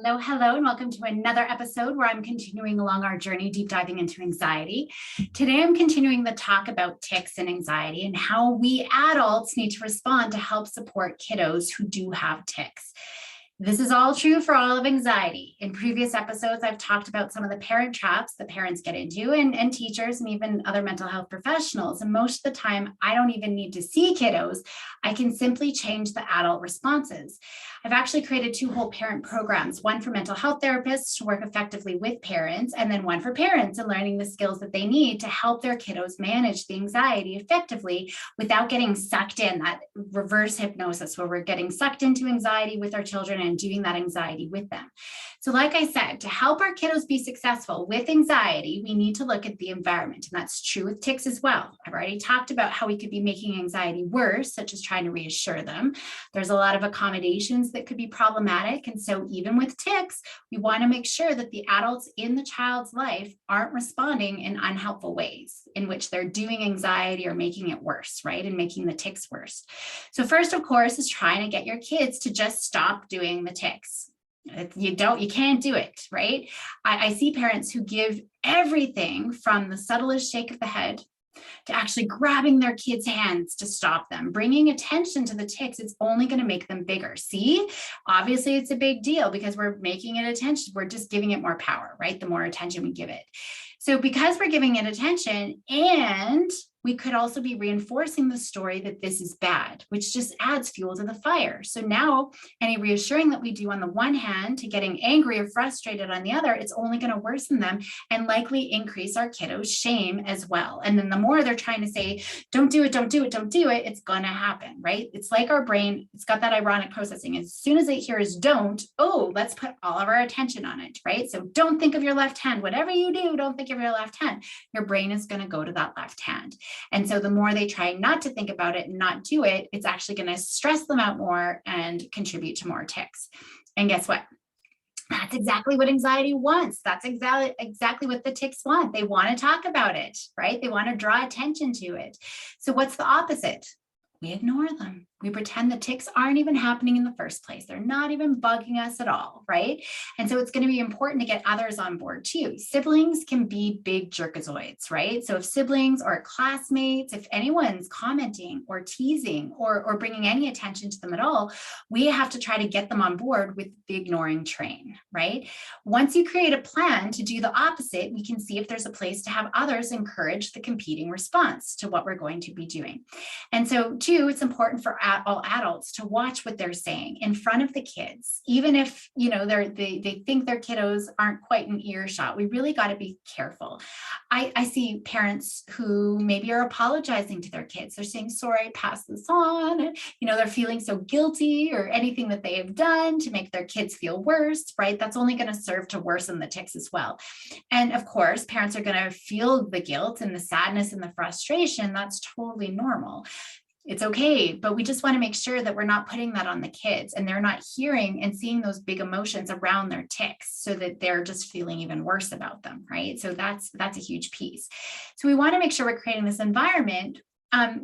Hello, and welcome to another episode where I'm continuing along our journey, deep diving into anxiety. Today, I'm continuing the talk about tics and anxiety and how we adults need to respond to help support kiddos who do have tics. This is all true for all of anxiety. In previous episodes, I've talked about some of the parent traps that parents get into and teachers and even other mental health professionals. And most of the time, I don't even need to see kiddos. I can simply change the adult responses. I've actually created 2 whole parent programs, one for mental health therapists to work effectively with parents, and then one for parents and learning the skills that they need to help their kiddos manage the anxiety effectively without getting sucked in, that reverse hypnosis where we're getting sucked into anxiety with our children and doing that anxiety with them. So like I said, to help our kiddos be successful with anxiety, we need to look at the environment. And that's true with tics as well. I've already talked about how we could be making anxiety worse, such as trying to reassure them. There's a lot of accommodations that could be problematic. And so even with tics, we want to make sure that the adults in the child's life aren't responding in unhelpful ways in which they're doing anxiety or making it worse, right? And making the tics worse. So first, of course, is trying to get your kids to just stop doing the tics. You can't do it, right? I see parents who give everything from the subtlest shake of the head to actually grabbing their kids' hands to stop them, bringing attention to the tics. It's only going to make them bigger. See, obviously it's a big deal because we're making it attention. We're just giving it more power, right? The more attention we give it. So because we're giving it attention, and we could also be reinforcing the story that this is bad, which just adds fuel to the fire. So now any reassuring that we do on the one hand to getting angry or frustrated on the other, it's only going to worsen them and likely increase our kiddos' shame as well. And then the more they're trying to say, don't do it, don't do it, don't do it, it's going to happen, right? It's like our brain, it's got that ironic processing. As soon as it hears don't, oh, let's put all of our attention on it, right? So don't think of your left hand. Whatever you do, don't think of your left hand. Your brain is going to go to that left hand. And so the more they try not to think about it and not do it, it's actually going to stress them out more and contribute to more tics. And guess what? That's exactly what anxiety wants. That's exactly what the tics want. They want to talk about it, right? They want to draw attention to it. So what's the opposite? We ignore them. We pretend the tics aren't even happening in the first place. They're not even bugging us at all, right? And so it's going to be important to get others on board too. Siblings can be big jerkazoids, right? So if siblings or classmates, if anyone's commenting or teasing or bringing any attention to them at all, we have to try to get them on board with the ignoring train, right? Once you create a plan to do the opposite, we can see if there's a place to have others encourage the competing response to what we're going to be doing. And so too, it's important for all adults to watch what they're saying in front of the kids, even if they think their kiddos aren't quite in earshot. We really got to be careful. I see parents who maybe are apologizing to their kids. They're saying, sorry, pass this on. They're feeling so guilty or anything that they have done to make their kids feel worse, right? That's only going to serve to worsen the tics as well. And of course, parents are going to feel the guilt and the sadness and the frustration. That's totally normal. It's okay, but we just want to make sure that we're not putting that on the kids and they're not hearing and seeing those big emotions around their tics so that they're just feeling even worse about them, right? So that's a huge piece. So we want to make sure we're creating this environment.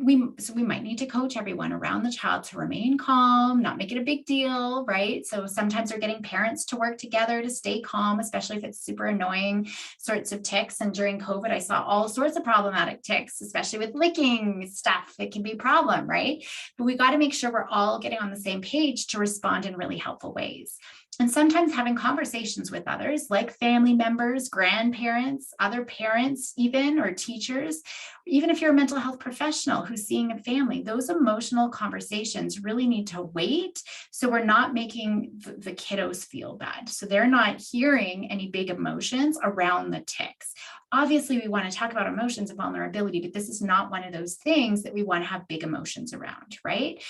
We might need to coach everyone around the child to remain calm, not make it a big deal, right? So sometimes we're getting parents to work together to stay calm, especially if it's super annoying sorts of tics. And during COVID, I saw all sorts of problematic tics, especially with licking stuff. It can be a problem, right? But we got to make sure we're all getting on the same page to respond in really helpful ways. And sometimes having conversations with others like family members, grandparents, other parents even, or teachers, even if you're a mental health professional who's seeing a family, those emotional conversations really need to wait so we're not making the kiddos feel bad. So they're not hearing any big emotions around the tics. Obviously, we want to talk about emotions and vulnerability, but this is not one of those things that we want to have big emotions around, right?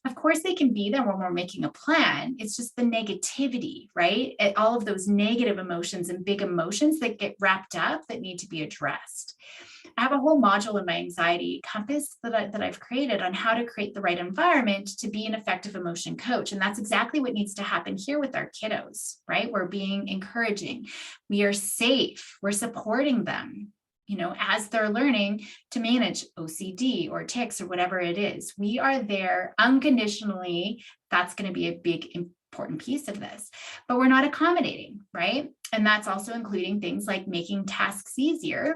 Of course, they can be there when we're making a plan. It's just the negativity, right? All of those negative emotions and big emotions that get wrapped up that need to be addressed. I have a whole module in my anxiety compass that I've created on how to create the right environment to be an effective emotion coach. And that's exactly what needs to happen here with our kiddos, right? We're being encouraging. We are safe. We're supporting them. As they're learning to manage OCD or tics or whatever it is, we are there unconditionally. That's going to be a big important piece of this, but we're not accommodating, right? And that's also including things like making tasks easier,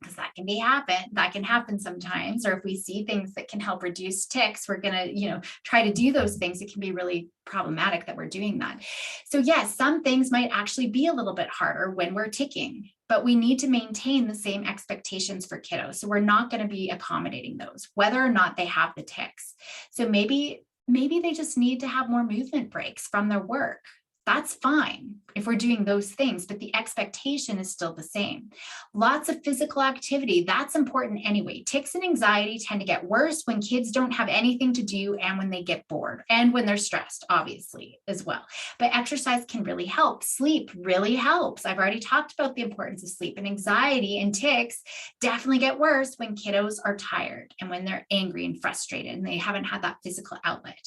because that can happen sometimes. Or if we see things that can help reduce tics, we're going to, try to do those things. It can be really problematic that we're doing that. So yes, some things might actually be a little bit harder when we're ticking, but we need to maintain the same expectations for kiddos. So we're not going to be accommodating those, whether or not they have the tics. So maybe they just need to have more movement breaks from their work. That's fine if we're doing those things, but the expectation is still the same. Lots of physical activity, that's important anyway. Tics and anxiety tend to get worse when kids don't have anything to do and when they get bored and when they're stressed, obviously, as well. But exercise can really help. Sleep really helps. I've already talked about the importance of sleep, and anxiety and tics definitely get worse when kiddos are tired and when they're angry and frustrated and they haven't had that physical outlet.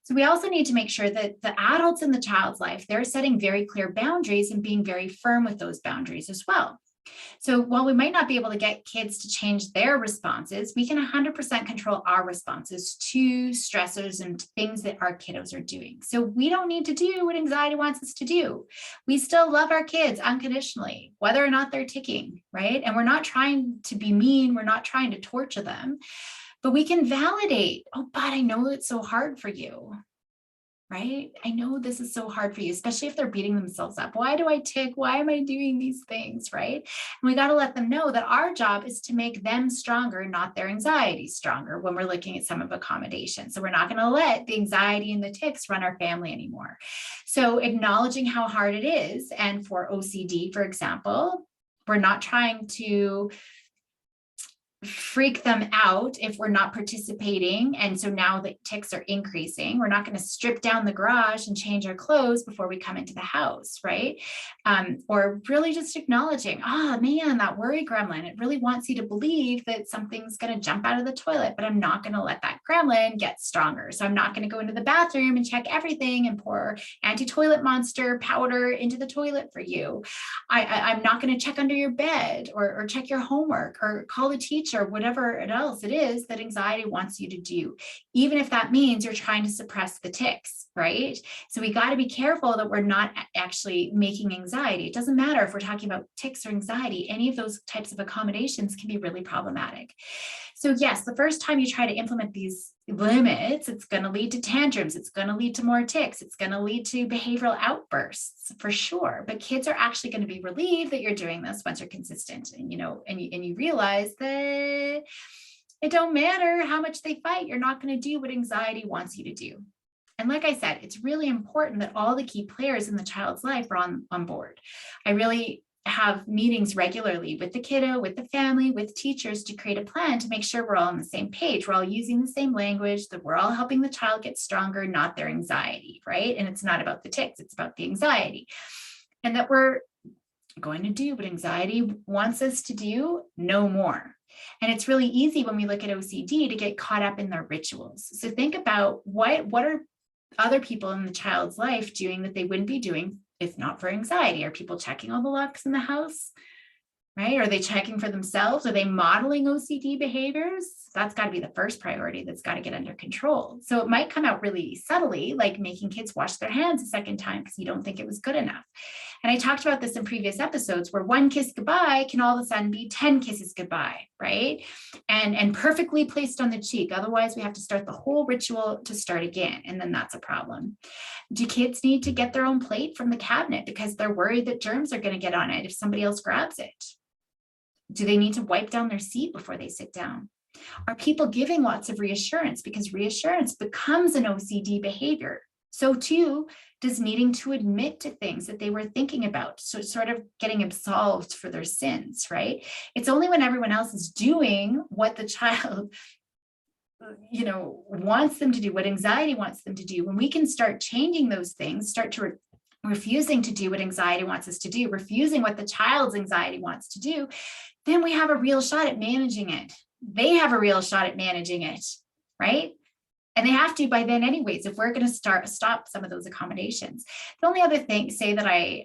So we also need to make sure that the adults in the child's life, they're setting very clear boundaries and being very firm with those boundaries as well. So while we might not be able to get kids to change their responses, we can 100% control our responses to stressors and things that our kiddos are doing. So we don't need to do what anxiety wants us to do. We still love our kids unconditionally, whether or not they're ticking, right? And we're not trying to be mean. We're not trying to torture them. But we can validate, oh, but I know it's so hard for you, right? I know this is so hard for you, especially if they're beating themselves up. Why do I tic? Why am I doing these things, right? And we got to let them know that our job is to make them stronger, not their anxiety stronger when we're looking at some of accommodation. So we're not going to let the anxiety and the tics run our family anymore. So acknowledging how hard it is, and for OCD, for example, we're not trying to freak them out if we're not participating. And so now the tics are increasing. We're not going to strip down the garage and change our clothes before we come into the house, right? Or really just acknowledging, oh man, that worry gremlin, it really wants you to believe that something's going to jump out of the toilet, but I'm not going to let that gremlin get stronger. So I'm not going to go into the bathroom and check everything and pour anti-toilet monster powder into the toilet for you. I'm not going to check under your bed or check your homework or call the teacher or whatever else it is that anxiety wants you to do, even if that means you're trying to suppress the tics, right? So we got to be careful that we're not actually making anxiety. It doesn't matter if we're talking about tics or anxiety, any of those types of accommodations can be really problematic. So yes, the first time you try to implement these limits, it's going to lead to tantrums. It's going to lead to more tics. It's going to lead to behavioral outbursts for sure. But kids are actually going to be relieved that you're doing this once you're consistent, and you realize that it don't matter how much they fight. You're not going to do what anxiety wants you to do. And like I said, it's really important that all the key players in the child's life are on board. I really have meetings regularly with the kiddo, with the family, with teachers to create a plan to make sure we're all on the same page. We're all using the same language, that we're all helping the child get stronger, not their anxiety, right? And it's not about the tics, it's about the anxiety. And that we're going to do what anxiety wants us to do, no more. And it's really easy when we look at OCD to get caught up in their rituals. So think about what are other people in the child's life doing that they wouldn't be doing if not for anxiety? Are people checking all the locks in the house, right? Are they checking for themselves? Are they modeling OCD behaviors? That's got to be the first priority that's got to get under control. So it might come out really subtly, like making kids wash their hands a second time because you don't think it was good enough. And I talked about this in previous episodes where one kiss goodbye can all of a sudden be 10 kisses goodbye, right? And perfectly placed on the cheek. Otherwise, we have to start the whole ritual to start again. And then that's a problem. Do kids need to get their own plate from the cabinet because they're worried that germs are going to get on it if somebody else grabs it? Do they need to wipe down their seat before they sit down? Are people giving lots of reassurance because reassurance becomes an OCD behavior? So too does needing to admit to things that they were thinking about, so sort of getting absolved for their sins, right? It's only when everyone else is doing what the child wants them to do, what anxiety wants them to do, when we can start changing those things, start to refusing to do what anxiety wants us to do, refusing what the child's anxiety wants to do, then we have a real shot at managing it. They have a real shot at managing it, right? And they have to by then anyways, if we're going to stop some of those accommodations. The only other thing that I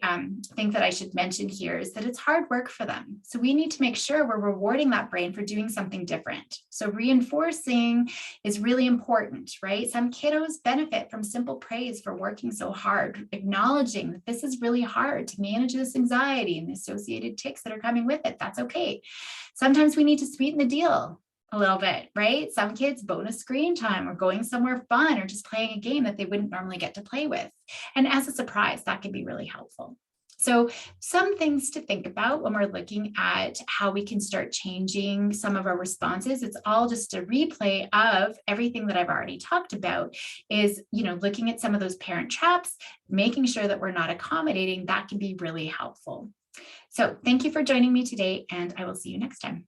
think that I should mention here is that it's hard work for them. So we need to make sure we're rewarding that brain for doing something different. So reinforcing is really important, right? Some kiddos benefit from simple praise for working so hard, acknowledging that this is really hard to manage this anxiety and the associated tics that are coming with it. That's okay. Sometimes we need to sweeten the deal a little bit, right? Some kids bonus screen time or going somewhere fun or just playing a game that they wouldn't normally get to play with. And as a surprise, that can be really helpful. So some things to think about when we're looking at how we can start changing some of our responses. It's all just a replay of everything that I've already talked about is, looking at some of those parent traps, making sure that we're not accommodating. That can be really helpful. So thank you for joining me today, and I will see you next time.